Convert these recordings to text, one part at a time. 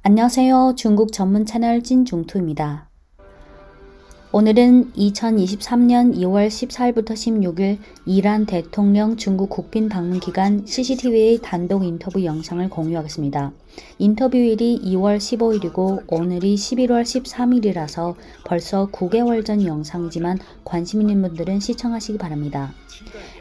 안녕하세요. 중국 전문 채널 찐중투입니다. 오늘은 2023년 2월 14일부터 16일 이란 대통령 중국 국빈 방문 기간 CCTV의 단독 인터뷰 영상을 공유하겠습니다. 인터뷰일이 2월 15일이고 오늘이 11월 13일이라서 벌써 9개월 전 영상이지만 관심 있는 분들은 시청하시기 바랍니다.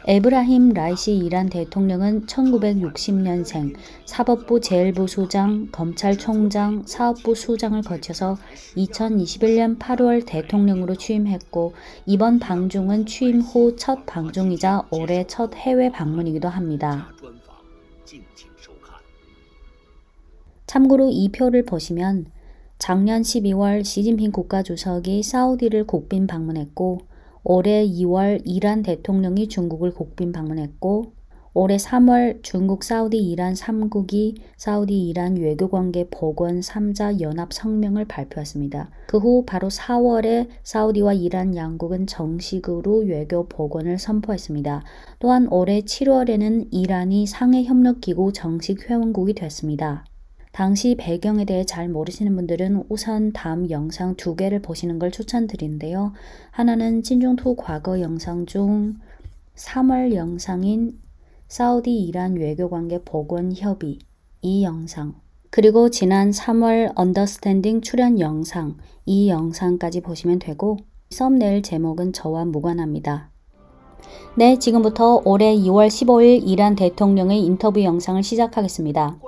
에브라힘 라이시 이란 대통령은 1960년생, 사법부 제1부수장, 검찰총장, 사업부 수장을 거쳐서 2021년 8월 대통령으로 취임했고 이번 방중은 취임 후 첫 방중이자 올해 첫 해외 방문이기도 합니다. 참고로 이 표를 보시면 작년 12월 시진핑 국가주석이 사우디를 국빈 방문했고 올해 2월 이란 대통령이 중국을 국빈 방문했고 올해 3월 중국 사우디 이란 3국이 사우디 이란 외교관계 복원 3자 연합 성명을 발표했습니다. 그 후 바로 4월에 사우디와 이란 양국은 정식으로 외교 복원을 선포했습니다. 또한 올해 7월에는 이란이 상해협력기구 정식 회원국이 됐습니다. 당시 배경에 대해 잘 모르시는 분들은 우선 다음 영상 2개를 보시는 걸 추천드리는데요. 하나는 찐중투 과거 영상 중 3월 영상인 사우디 이란 외교관계 복원 협의 이 영상, 그리고 지난 3월 언더스탠딩 출연 영상 이 영상까지 보시면 되고 썸네일 제목은 저와 무관합니다. 네, 지금부터 올해 2월 15일 이란 대통령의 인터뷰 영상을 시작하겠습니다.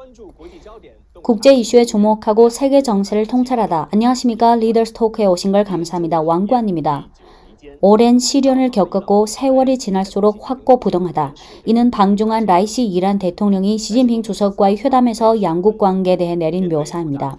국제 이슈에 주목하고 세계 정세를 통찰하다. 안녕하십니까? 리더스 토크에 오신 걸 감사합니다. 왕관입니다. 오랜 시련을 겪었고 세월이 지날수록 확고부동하다. 이는 방중한 라이시 이란 대통령이 시진핑 주석과의 회담에서 양국 관계에 대해 내린 묘사입니다.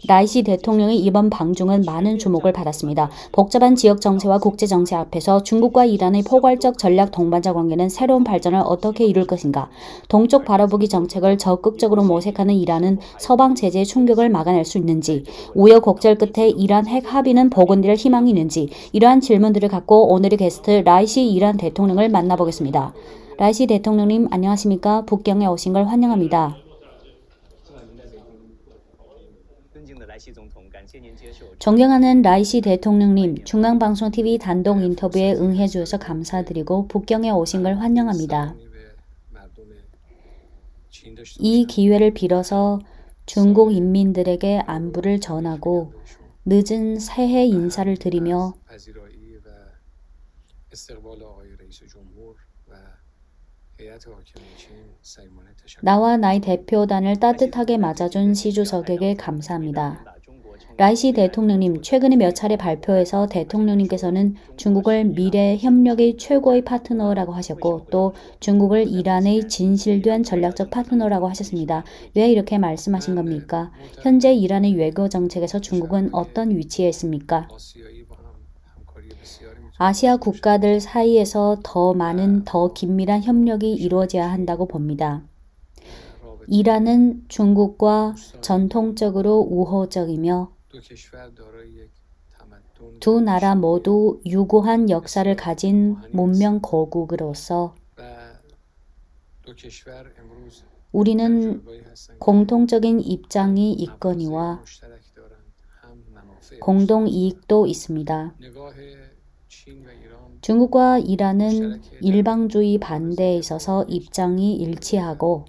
라이시 대통령의 이번 방중은 많은 주목을 받았습니다. 복잡한 지역 정세와 국제 정세 앞에서 중국과 이란의 포괄적 전략 동반자 관계는 새로운 발전을 어떻게 이룰 것인가? 동쪽 바라보기 정책을 적극적으로 모색하는 이란은 서방 제재의 충격을 막아낼 수 있는지, 우여곡절 끝에 이란 핵 합의는 복원될 희망이 있는지, 이러한 질문들을 갖고 오늘의 게스트 라이시 이란 대통령을 만나보겠습니다. 라이시 대통령님 안녕하십니까? 북경에 오신 걸 환영합니다. 존경하는 라이시 대통령님, 중앙방송TV 단독 인터뷰에 응해주셔서 감사드리고 북경에 오신 걸 환영합니다. 이 기회를 빌어서 중국 인민들에게 안부를 전하고 늦은 새해 인사를 드리며 나와 나의 대표단을 따뜻하게 맞아준 시주석에게 감사합니다. 라이시 대통령님, 최근에 몇 차례 발표에서 대통령님께서는 중국을 미래 협력의 최고의 파트너라고 하셨고 또 중국을 이란의 진실된 전략적 파트너라고 하셨습니다. 왜 이렇게 말씀하신 겁니까? 현재 이란의 외교 정책에서 중국은 어떤 위치에 있습니까? 아시아 국가들 사이에서 더 많은 더 긴밀한 협력이 이루어져야 한다고 봅니다. 이란은 중국과 전통적으로 우호적이며 두 나라 모두 유구한 역사를 가진 문명 거국으로서 우리는 공통적인 입장이 있거니와 공동 이익도 있습니다. 중국과 이란은 일방주의 반대에 있어서 입장이 일치하고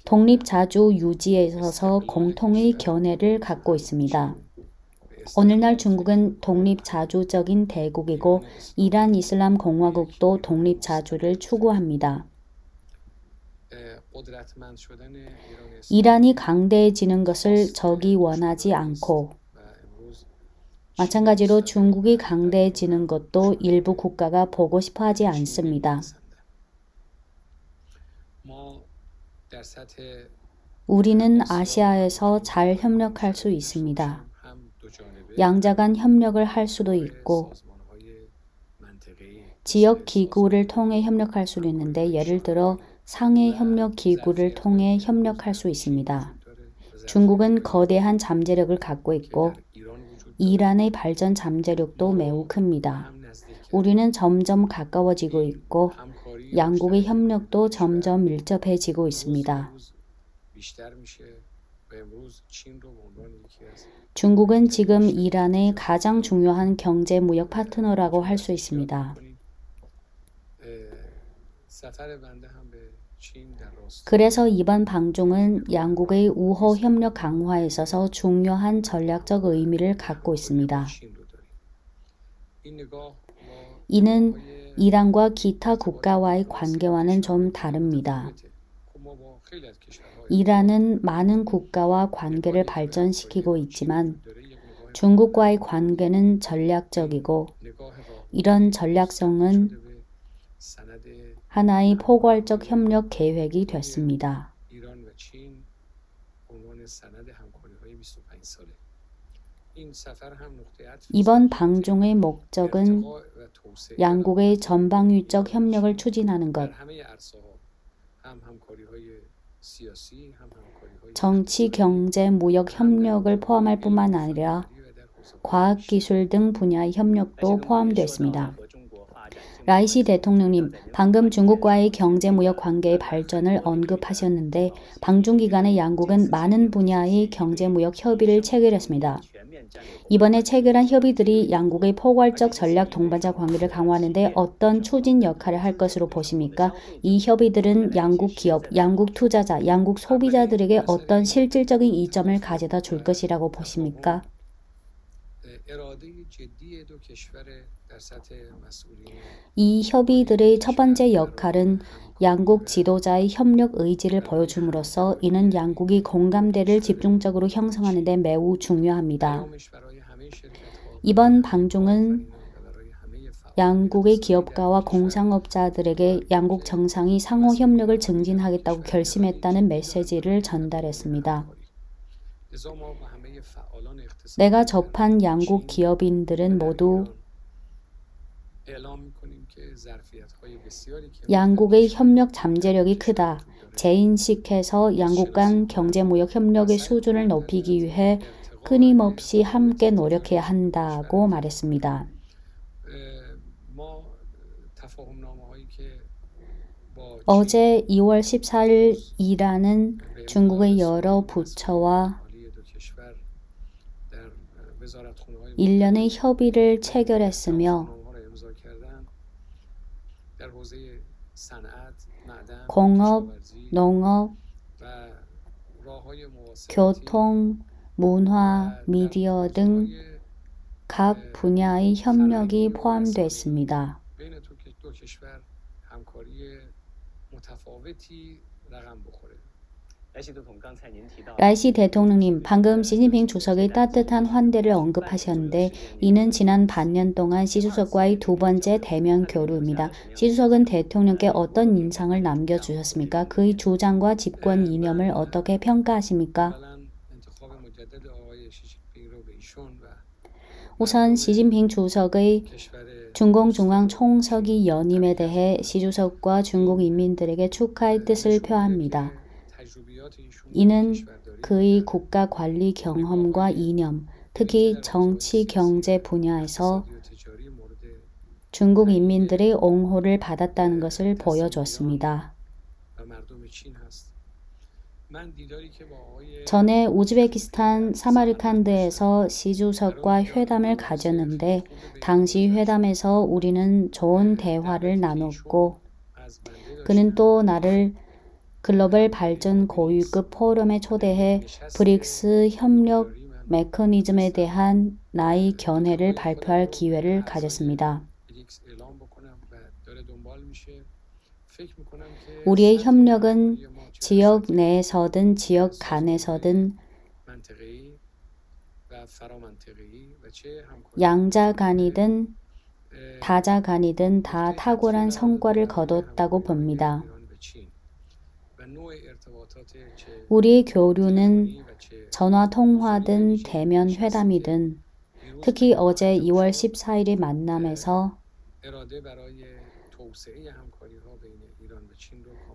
독립자주 유지에 있어서 공통의 견해를 갖고 있습니다. 오늘날 중국은 독립자주적인 대국이고 이란 이슬람 공화국도 독립자주를 추구합니다. 이란이 강대해지는 것을 적이 원하지 않고 마찬가지로 중국이 강대해지는 것도 일부 국가가 보고 싶어 하지 않습니다. 우리는 아시아에서 잘 협력할 수 있습니다. 양자 간 협력을 할 수도 있고 지역 기구를 통해 협력할 수도 있는데 예를 들어 상해협력기구를 통해 협력할 수 있습니다. 중국은 거대한 잠재력을 갖고 있고 이란의 발전 잠재력도 매우 큽니다. 우리는 점점 가까워지고 있고 양국의 협력도 점점 밀접해지고 있습니다. 중국은 지금 이란의 가장 중요한 경제 무역 파트너라고 할 수 있습니다. 그래서 이번 방중은 양국의 우호 협력 강화에 있어서 중요한 전략적 의미를 갖고 있습니다. 이는 이란과 기타 국가와의 관계와는 좀 다릅니다. 이란은 많은 국가와 관계를 발전시키고 있지만 중국과의 관계는 전략적이고 이런 전략성은 하나의 포괄적 협력 계획이 됐습니다. 이번 방중의 목적은 양국의 전방위적 협력을 추진하는 것, 정치, 경제, 무역 협력을 포함할 뿐만 아니라 과학기술 등 분야의 협력도 포함됐습니다. 라이시 대통령님, 방금 중국과의 경제무역 관계의 발전을 언급하셨는데 방중 기간에 양국은 많은 분야의 경제무역 협의를 체결했습니다. 이번에 체결한 협의들이 양국의 포괄적 전략 동반자 관계를 강화하는 데 어떤 추진 역할을 할 것으로 보십니까? 이 협의들은 양국 기업, 양국 투자자, 양국 소비자들에게 어떤 실질적인 이점을 가져다 줄 것이라고 보십니까? 이 협의들의 첫 번째 역할은 양국 지도자의 협력 의지를 보여줌으로써 이는 양국이 공감대를 집중적으로 형성하는 데 매우 중요합니다. 이번 방중은 양국의 기업가와 공상업자들에게 양국 정상이 상호 협력을 증진하겠다고 결심했다는 메시지를 전달했습니다. 내가 접한 양국 기업인들은 모두 양국의 협력 잠재력이 크다, 재인식해서 양국 간 경제무역 협력의 수준을 높이기 위해 끊임없이 함께 노력해야 한다고 말했습니다. 어제 2월 14일 이란은 중국의 여러 부처와 일련의 협의를 체결했으며 공업, 농업, 교통, 문화, 미디어 등 각 분야의 협력이 포함됐습니다. 라이시 대통령님, 방금 시진핑 주석의 따뜻한 환대를 언급하셨는데 이는 지난 반년 동안 시 주석과의 두 번째 대면 교류입니다. 시 주석은 대통령께 어떤 인상을 남겨주셨습니까? 그의 주장과 집권 이념을 어떻게 평가하십니까? 우선 시진핑 주석의 중공중앙 총서기 연임에 대해 시 주석과 중국 인민들에게 축하의 뜻을 표합니다. 이는 그의 국가 관리 경험과 이념, 특히 정치, 경제 분야에서 중국 인민들의 옹호를 받았다는 것을 보여줬습니다. 전에 우즈베키스탄 사마르칸드에서 시 주석과 회담을 가졌는데 당시 회담에서 우리는 좋은 대화를 나눴고 그는 또 나를 글로벌 발전 고위급 포럼에 초대해 브릭스 협력 메커니즘에 대한 나의 견해를 발표할 기회를 가졌습니다. 우리의 협력은 지역 내에서든 지역 간에서든 양자 간이든 다자 간이든 다 탁월한 성과를 거뒀다고 봅니다. 우리의 교류는 전화 통화든 대면 회담이든 특히 어제 2월 14일의 만남에서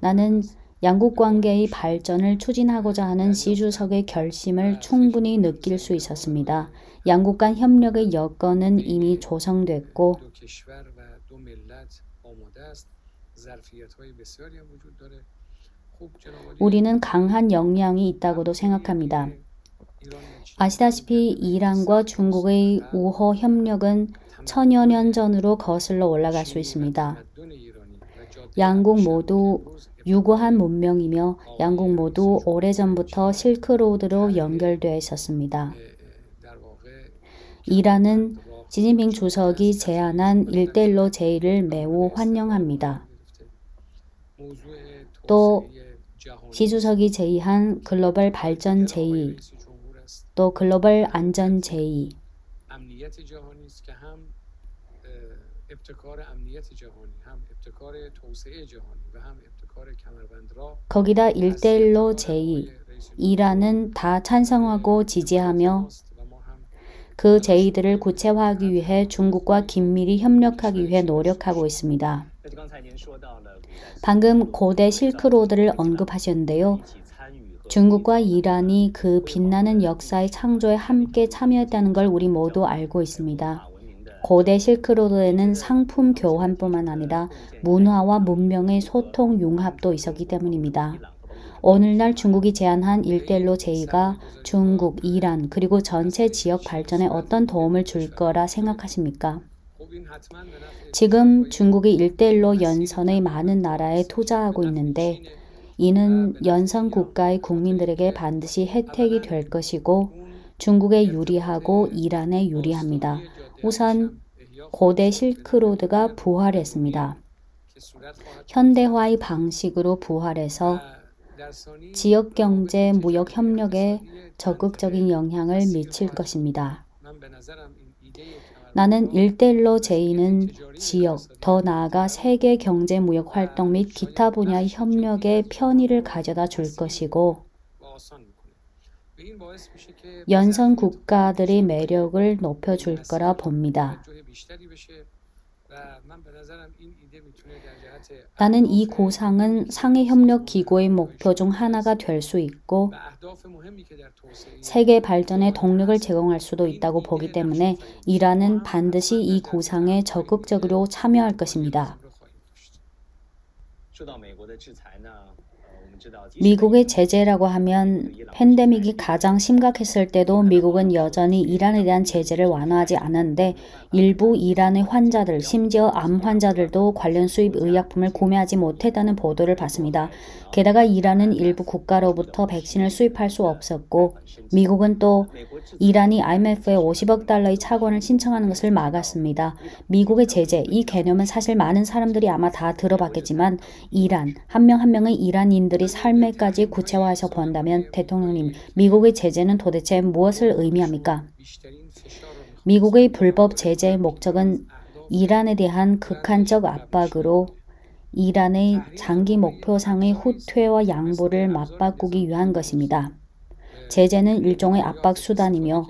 나는 양국 관계의 발전을 추진하고자 하는 시 주석의 결심을 충분히 느낄 수 있었습니다. 양국 간 협력의 여건은 이미 조성됐고 우리는 강한 역량이 있다고도 생각합니다. 아시다시피 이란과 중국의 우호 협력은 천여 년 전으로 거슬러 올라갈 수 있습니다. 양국 모두 유구한 문명이며 양국 모두 오래전부터 실크로드로 연결되어 있었습니다. 이란은 시진핑 주석이 제안한 1대1로 제의를 매우 환영합니다. 또 시 주석이 제의한 글로벌 발전 제의, 또 글로벌 안전 제의, 거기다 1대1로 제의, 이란은 다 찬성하고 지지하며 그 제의들을 구체화하기 위해 중국과 긴밀히 협력하기 위해 노력하고 있습니다. 방금 고대 실크로드를 언급하셨는데요. 중국과 이란이 그 빛나는 역사의 창조에 함께 참여했다는 걸 우리 모두 알고 있습니다. 고대 실크로드에는 상품 교환뿐만 아니라 문화와 문명의 소통 융합도 있었기 때문입니다. 오늘날 중국이 제안한 1대1로 제의가 중국, 이란, 그리고 전체 지역 발전에 어떤 도움을 줄 거라 생각하십니까? 지금 중국이 1대1로 연선의 많은 나라에 투자하고 있는데 이는 연선 국가의 국민들에게 반드시 혜택이 될 것이고 중국에 유리하고 이란에 유리합니다. 우선 고대 실크로드가 부활했습니다. 현대화의 방식으로 부활해서 지역경제 무역 협력에 적극적인 영향을 미칠 것입니다. 나는 1대1로 제의는 지역, 더 나아가 세계 경제 무역 활동 및 기타 분야의 협력에 편의를 가져다 줄 것이고 연선 국가들의 매력을 높여줄 거라 봅니다. 나는 이 구상은 상해협력기구의 목표 중 하나가 될 수 있고 세계 발전에 동력을 제공할 수도 있다고 보기 때문에 이란은 반드시 이 구상에 적극적으로 참여할 것입니다. 미국의 제재라고 하면 팬데믹이 가장 심각했을 때도 미국은 여전히 이란에 대한 제재를 완화하지 않았는데 일부 이란의 환자들, 심지어 암 환자들도 관련 수입 의약품을 구매하지 못했다는 보도를 봤습니다. 게다가 이란은 일부 국가로부터 백신을 수입할 수 없었고 미국은 또 이란이 IMF에 50억 달러의 차관을 신청하는 것을 막았습니다. 미국의 제재, 이 개념은 사실 많은 사람들이 아마 다 들어봤겠지만 이란, 한 명 한 명의 이란인들이 삶에까지 구체화해서 본다면 대통령님, 미국의 제재는 도대체 무엇을 의미합니까? 미국의 불법 제재의 목적은 이란에 대한 극한적 압박으로 이란의 장기 목표상의 후퇴와 양보를 맞바꾸기 위한 것입니다. 제재는 일종의 압박 수단이며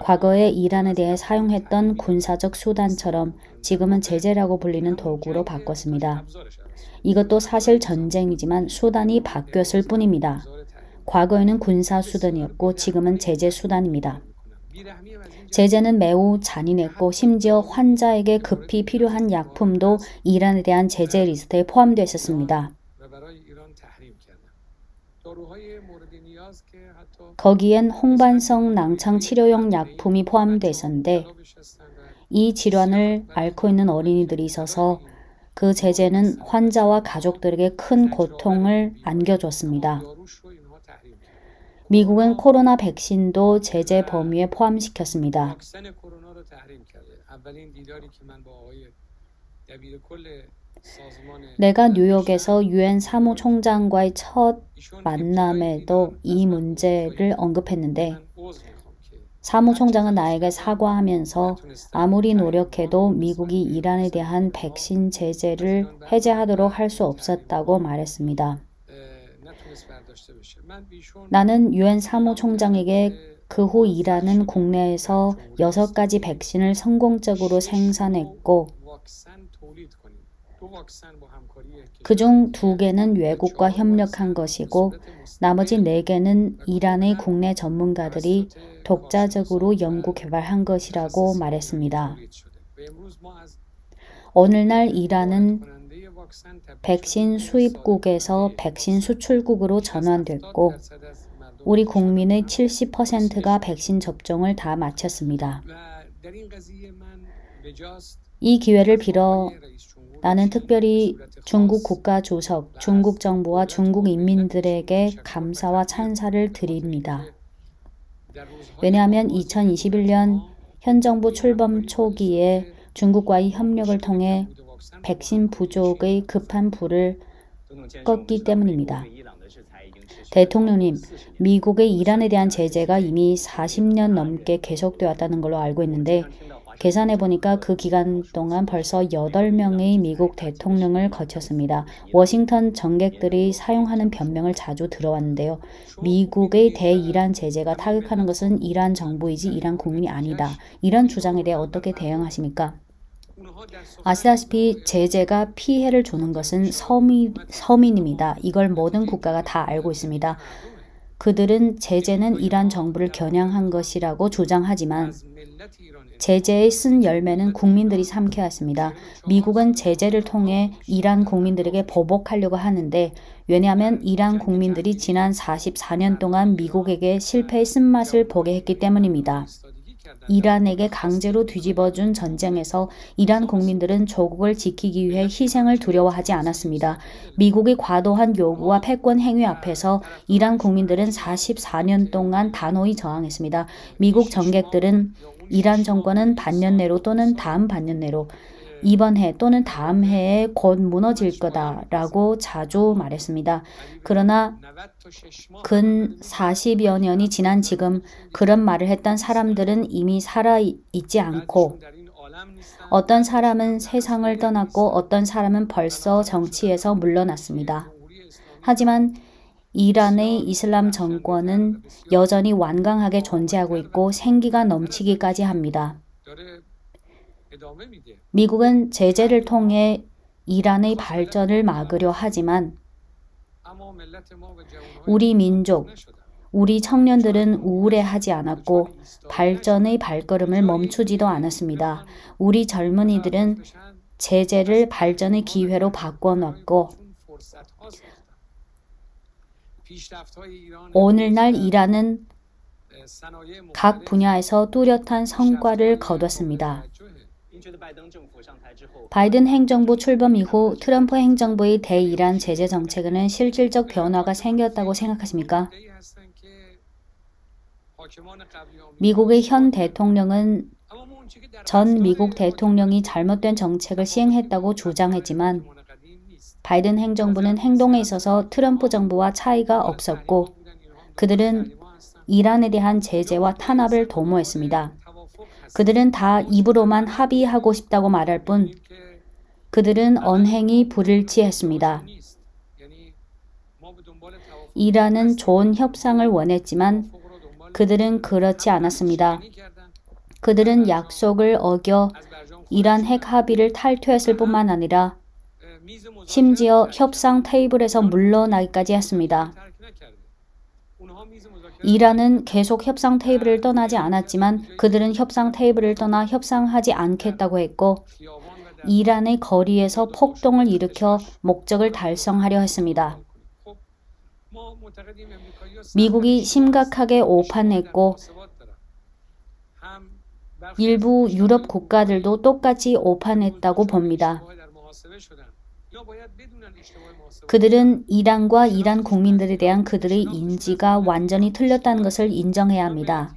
과거에 이란에 대해 사용했던 군사적 수단처럼 지금은 제재라고 불리는 도구로 바꿨습니다. 이것도 사실 전쟁이지만 수단이 바뀌었을 뿐입니다. 과거에는 군사 수단이었고 지금은 제재 수단입니다. 제재는 매우 잔인했고 심지어 환자에게 급히 필요한 약품도 이란에 대한 제재 리스트에 포함되어 있었습니다. 거기엔 홍반성 낭창 치료용 약품이 포함되어 있었는데 이 질환을 앓고 있는 어린이들이 있어서 그 제재는 환자와 가족들에게 큰 고통을 안겨줬습니다. 미국은 코로나 백신도 제재 범위에 포함시켰습니다. 내가 뉴욕에서 유엔 사무총장과의 첫 만남에도 이 문제를 언급했는데 사무총장은 나에게 사과하면서 아무리 노력해도 미국이 이란에 대한 백신 제재를 해제하도록 할 수 없었다고 말했습니다. 나는 유엔 사무총장에게 그 후 이란은 국내에서 6가지 백신을 성공적으로 생산했고 그중 2개는 외국과 협력한 것이고 나머지 4개는 이란의 국내 전문가들이 독자적으로 연구 개발한 것이라고 말했습니다. 오늘날 이란은 백신 수입국에서 백신 수출국으로 전환됐고 우리 국민의 70%가 백신 접종을 다 마쳤습니다. 이 기회를 빌어 나는 특별히 중국 국가주석, 중국 정부와 중국 인민들에게 감사와 찬사를 드립니다. 왜냐하면 2021년 현 정부 출범 초기에 중국과의 협력을 통해 백신 부족의 급한 불을 껐기 때문입니다. 대통령님, 미국의 이란에 대한 제재가 이미 40년 넘게 계속되어 왔다는 걸로 알고 있는데 계산해 보니까 그 기간 동안 벌써 8명의 미국 대통령을 거쳤습니다. 워싱턴 정객들이 사용하는 변명을 자주 들어왔는데요. 미국의 대이란 제재가 타격하는 것은 이란 정부이지 이란 국민이 아니다. 이런 주장에 대해 어떻게 대응하십니까? 아시다시피 제재가 피해를 주는 것은 서민입니다. 이걸 모든 국가가 다 알고 있습니다. 그들은 제재는 이란 정부를 겨냥한 것이라고 주장하지만 제재의 쓴 열매는 국민들이 삼켜야 했습니다. 미국은 제재를 통해 이란 국민들에게 보복하려고 하는데 왜냐하면 이란 국민들이 지난 44년 동안 미국에게 실패의 쓴맛을 보게 했기 때문입니다. 이란에게 강제로 뒤집어준 전쟁에서 이란 국민들은 조국을 지키기 위해 희생을 두려워하지 않았습니다. 미국의 과도한 요구와 패권 행위 앞에서 이란 국민들은 44년 동안 단호히 저항했습니다. 미국 정객들은 이란 정권은 반년 내로 또는 다음 반년 내로 이번 해 또는 다음 해에 곧 무너질 거다라고 자주 말했습니다. 그러나 근 40여 년이 지난 지금 그런 말을 했던 사람들은 이미 살아있지 않고 어떤 사람은 세상을 떠났고 어떤 사람은 벌써 정치에서 물러났습니다. 하지만 이란의 이슬람 정권은 여전히 완강하게 존재하고 있고 생기가 넘치기까지 합니다. 미국은 제재를 통해 이란의 발전을 막으려 하지만 우리 민족, 우리 청년들은 우울해하지 않았고 발전의 발걸음을 멈추지도 않았습니다. 우리 젊은이들은 제재를 발전의 기회로 바꿔놨고 오늘날 이란은 각 분야에서 뚜렷한 성과를 거뒀습니다. 바이든 행정부 출범 이후 트럼프 행정부의 대이란 제재 정책에는 실질적 변화가 생겼다고 생각하십니까? 미국의 현 대통령은 전 미국 대통령이 잘못된 정책을 시행했다고 주장했지만 바이든 행정부는 행동에 있어서 트럼프 정부와 차이가 없었고 그들은 이란에 대한 제재와 탄압을 도모했습니다. 그들은 다 입으로만 합의하고 싶다고 말할 뿐 그들은 언행이 불일치했습니다. 이란은 좋은 협상을 원했지만 그들은 그렇지 않았습니다. 그들은 약속을 어겨 이란 핵 합의를 탈퇴했을 뿐만 아니라 심지어 협상 테이블에서 물러나기까지 했습니다. 이란은 계속 협상 테이블을 떠나지 않았지만 그들은 협상 테이블을 떠나 협상하지 않겠다고 했고 이란의 거리에서 폭동을 일으켜 목적을 달성하려 했습니다. 미국이 심각하게 오판했고 일부 유럽 국가들도 똑같이 오판했다고 봅니다. 그들은 이란과 이란 국민들에 대한 그들의 인지가 완전히 틀렸다는 것을 인정해야 합니다.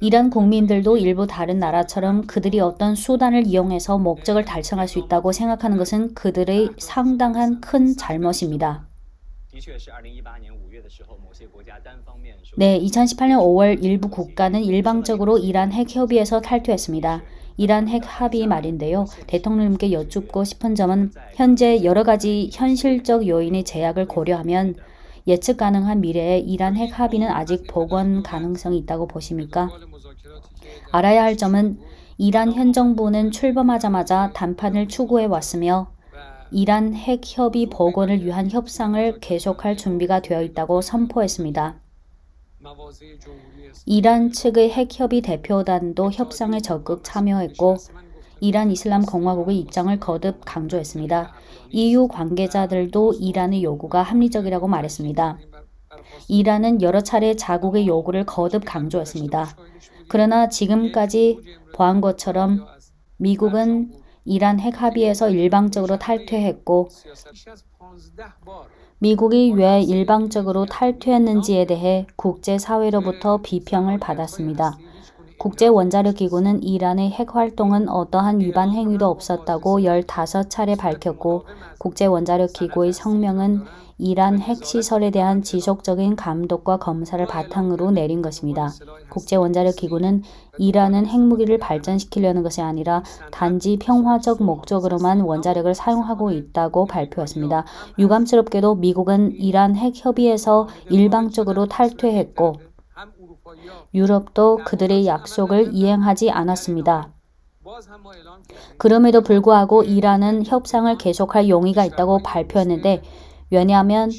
이란 국민들도 일부 다른 나라처럼 그들이 어떤 수단을 이용해서 목적을 달성할 수 있다고 생각하는 것은 그들의 상당한 큰 잘못입니다. 네, 2018년 5월 일부 국가는 일방적으로 이란 핵 협의에서 탈퇴했습니다. 이란 핵 합의 말인데요. 대통령님께 여쭙고 싶은 점은 현재 여러 가지 현실적 요인의 제약을 고려하면 예측 가능한 미래에 이란 핵 합의는 아직 복원 가능성이 있다고 보십니까? 알아야 할 점은 이란 현 정부는 출범하자마자談판을 추구해 왔으며 이란 핵 협의 복원을 위한 협상을 계속할 준비가 되어 있다고 선포했습니다. 이란 측의 핵협의 대표단도 협상에 적극 참여했고 이란 이슬람 공화국의 입장을 거듭 강조했습니다. EU 관계자들도 이란의 요구가 합리적이라고 말했습니다. 이란은 여러 차례 자국의 요구를 거듭 강조했습니다. 그러나 지금까지 보한 것처럼 미국은 이란 핵 합의에서 일방적으로 탈퇴했고 미국이 왜 일방적으로 탈퇴했는지에 대해 국제사회로부터 비평을 받았습니다. 국제원자력기구는 이란의 핵 활동은 어떠한 위반 행위도 없었다고 15차례 밝혔고 국제원자력기구의 성명은 이란 핵시설에 대한 지속적인 감독과 검사를 바탕으로 내린 것입니다. 국제원자력기구는 이란은 핵무기를 발전시키려는 것이 아니라 단지 평화적 목적으로만 원자력을 사용하고 있다고 발표했습니다. 유감스럽게도 미국은 이란 핵협의에서 일방적으로 탈퇴했고 유럽도 그들의 약속을 이행하지 않았습니다. 그럼에도 불구하고 이란은 협상을 계속할 용의가 있다고 발표했는데 왜냐하면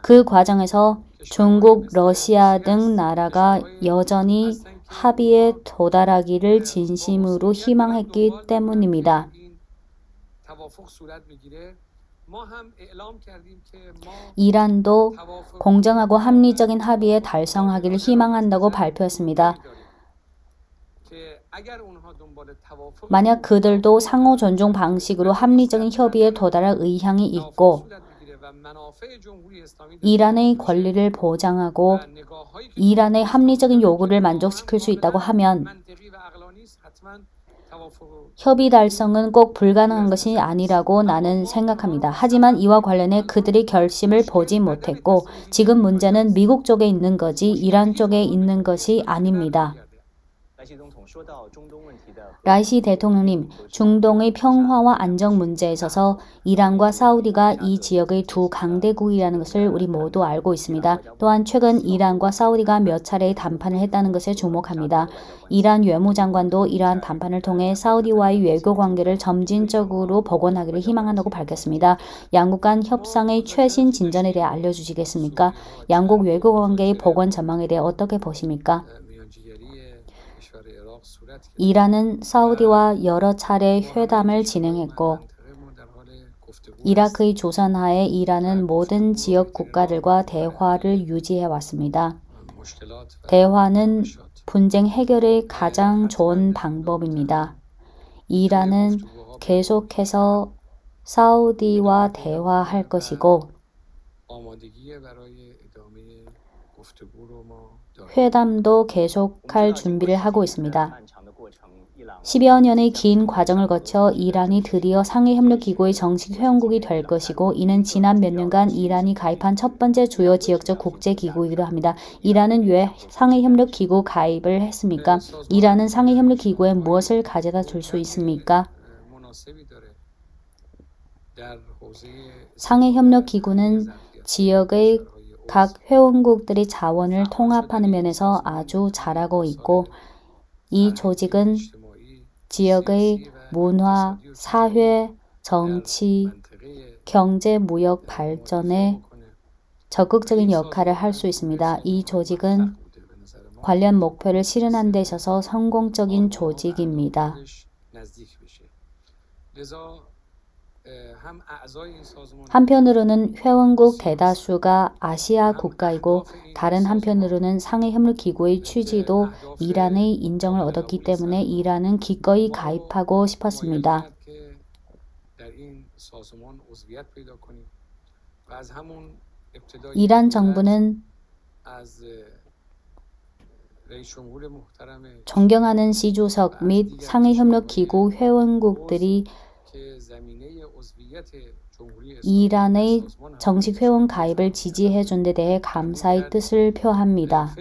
그 과정에서 중국, 러시아 등 나라가 여전히 합의에 도달하기를 진심으로 희망했기 때문입니다. 이란도 공정하고 합리적인 합의에 달성하기를 희망한다고 발표했습니다. 만약 그들도 상호 존중 방식으로 합리적인 협의에 도달할 의향이 있고 이란의 권리를 보장하고 이란의 합리적인 요구를 만족시킬 수 있다고 하면 협의 달성은 꼭 불가능한 것이 아니라고 나는 생각합니다. 하지만 이와 관련해 그들의 결심을 보지 못했고 지금 문제는 미국 쪽에 있는 거지 이란 쪽에 있는 것이 아닙니다. 라이시 대통령님, 중동의 평화와 안정 문제에 있어서 이란과 사우디가 이 지역의 두 강대국이라는 것을 우리 모두 알고 있습니다. 또한 최근 이란과 사우디가 몇 차례의 담판을 했다는 것에 주목합니다. 이란 외무장관도 이러한 담판을 통해 사우디와의 외교 관계를 점진적으로 복원하기를 희망한다고 밝혔습니다. 양국 간 협상의 최신 진전에 대해 알려주시겠습니까? 양국 외교 관계의 복원 전망에 대해 어떻게 보십니까? 이란은 사우디와 여러 차례 회담을 진행했고 이라크의 조선하에 이란은 모든 지역 국가들과 대화를 유지해왔습니다. 대화는 분쟁 해결의 가장 좋은 방법입니다. 이란은 계속해서 사우디와 대화할 것이고 회담도 계속할 준비를 하고 있습니다. 10여 년의 긴 과정을 거쳐 이란이 드디어 상해협력기구의 정식 회원국이 될 것이고 이는 지난 몇 년간 이란이 가입한 첫 번째 주요 지역적 국제기구이기도 합니다. 이란은 왜 상해협력기구 가입을 했습니까? 이란은 상해협력기구에 무엇을 가져다 줄 수 있습니까? 상해협력기구는 지역의 각 회원국들의 자원을 통합하는 면에서 아주 잘하고 있고 이 조직은 지역의 문화, 사회, 정치, 경제, 무역 발전에 적극적인 역할을 할 수 있습니다. 이 조직은 관련 목표를 실현하는 데 있어서 성공적인 조직입니다. 한편으로는 회원국 대다수가 아시아 국가이고 다른 한편으로는 상해협력기구의 취지도 이란의 인정을 얻었기 때문에 이란은 기꺼이 가입하고 싶었습니다. 이란 정부는 존경하는 시주석 및 상해협력기구 회원국들이 이란의 정식 회원 가입을 지지해 준 데 대해 감사의 뜻을 표합니다.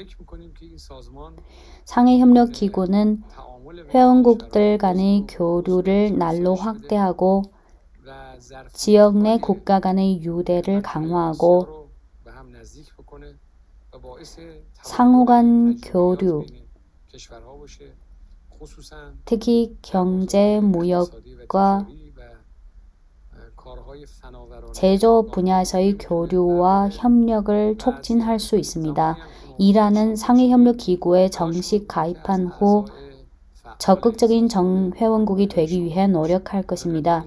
상해협력기구는 회원국들 간의 교류를 날로 확대하고 지역 내 국가 간의 유대를 강화하고 상호 간 교류, 특히 경제, 무역과 제조 분야에서의 교류와 협력을 촉진할 수 있습니다. 이란은 상해협력기구에 정식 가입한 후 적극적인 회원국이 되기 위해 노력할 것입니다.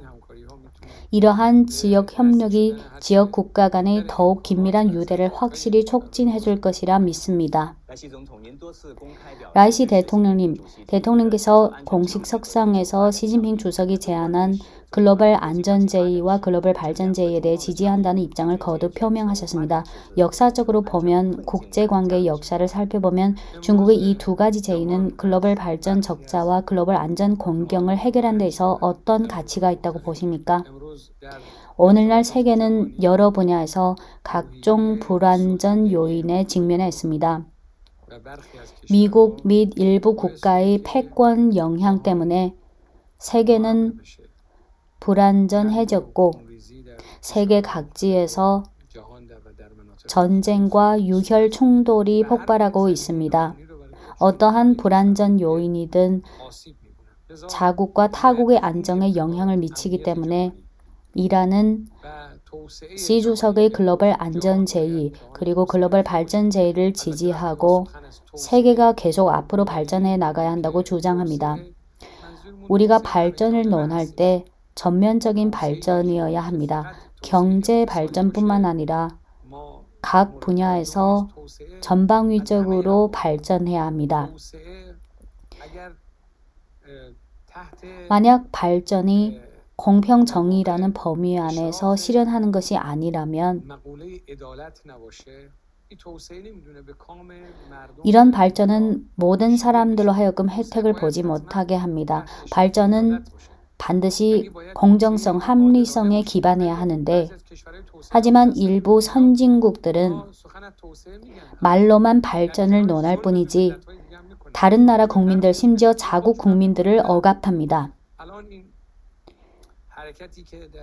이러한 지역 협력이 지역 국가 간의 더욱 긴밀한 유대를 확실히 촉진해 줄 것이라 믿습니다. 라이시 대통령께서 공식 석상에서 시진핑 주석이 제안한 글로벌 안전제의와 글로벌 발전제의에 대해 지지한다는 입장을 거듭 표명하셨습니다. 역사적으로 보면 국제관계의 역사를 살펴보면 중국의 이 두 가지 제의는 글로벌 발전 적자와 글로벌 안전 공경을 해결하는 데서 어떤 가치가 있다고 보십니까? 오늘날 세계는 여러 분야에서 각종 불안전 요인에 직면해 있습니다. 미국 및 일부 국가의 패권 영향 때문에 세계는 불안전해졌고 세계 각지에서 전쟁과 유혈 충돌이 폭발하고 있습니다. 어떠한 불안전 요인이든 자국과 타국의 안정에 영향을 미치기 때문에 이란은 시 주석의 글로벌 안전 제의 그리고 글로벌 발전 제의를 지지하고 세계가 계속 앞으로 발전해 나가야 한다고 주장합니다. 우리가 발전을 논할 때 전면적인 발전이어야 합니다. 경제 발전뿐만 아니라 각 분야에서 전방위적으로 발전해야 합니다. 만약 발전이 공평정의라는 범위 안에서 실현하는 것이 아니라면 이런 발전은 모든 사람들로 하여금 혜택을 보지 못하게 합니다. 발전은 반드시 공정성, 합리성에 기반해야 하는데 하지만 일부 선진국들은 말로만 발전을 논할 뿐이지 다른 나라 국민들, 심지어 자국 국민들을 억압합니다.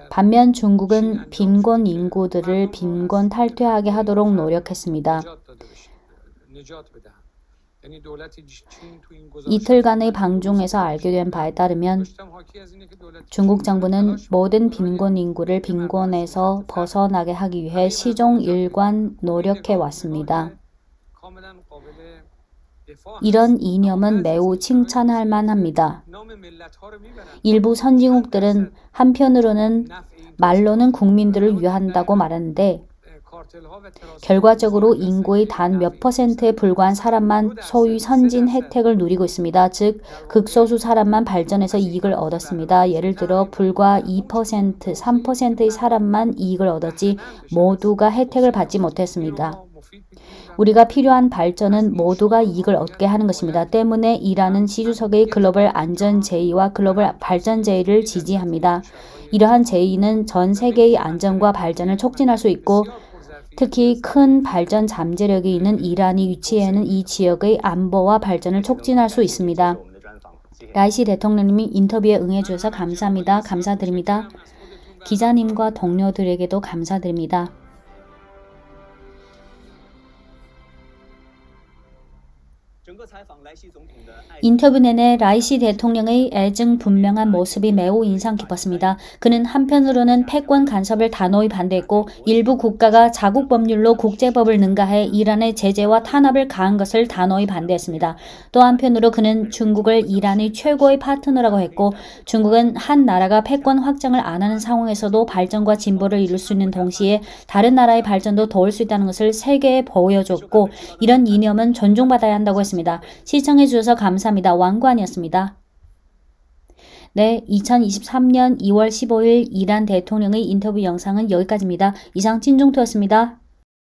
반면 중국은 빈곤 인구들을 빈곤 탈퇴하게 하도록 노력했습니다. 이틀간의 방중에서 알게 된 바에 따르면 중국 정부는 모든 빈곤 인구를 빈곤에서 벗어나게 하기 위해 시종일관 노력해 왔습니다. 이런 이념은 매우 칭찬할 만합니다. 일부 선진국들은 한편으로는 말로는 국민들을 위한다고 말하는데 결과적으로 인구의 단 몇 %에 불과한 사람만 소위 선진 혜택을 누리고 있습니다. 즉, 극소수 사람만 발전해서 이익을 얻었습니다. 예를 들어 불과 2%, 3%의 사람만 이익을 얻었지 모두가 혜택을 받지 못했습니다. 우리가 필요한 발전은 모두가 이익을 얻게 하는 것입니다. 때문에 이란은 시 주석의 글로벌 안전 제의와 글로벌 발전 제의를 지지합니다. 이러한 제의는 전 세계의 안전과 발전을 촉진할 수 있고 특히 큰 발전 잠재력이 있는 이란이 위치해 있는 이 지역의 안보와 발전을 촉진할 수 있습니다. 라이시 대통령님이 인터뷰에 응해주셔서 감사합니다. 감사드립니다. 기자님과 동료들에게도 감사드립니다. 인터뷰 내내 라이시 대통령의 애증 분명한 모습이 매우 인상 깊었습니다. 그는 한편으로는 패권 간섭을 단호히 반대했고 일부 국가가 자국 법률로 국제법을 능가해 이란의 제재와 탄압을 가한 것을 단호히 반대했습니다. 또 한편으로 그는 중국을 이란의 최고의 파트너라고 했고 중국은 한 나라가 패권 확장을 안 하는 상황에서도 발전과 진보를 이룰 수 있는 동시에 다른 나라의 발전도 도울 수 있다는 것을 세계에 보여줬고 이런 이념은 존중받아야 한다고 했습니다. 시청해 주셔서 감사합니다. 왕관이었습니다. 네, 2023년 2월 15일 이란 대통령의 인터뷰 영상은 여기까지입니다. 이상 찐종투였습니다.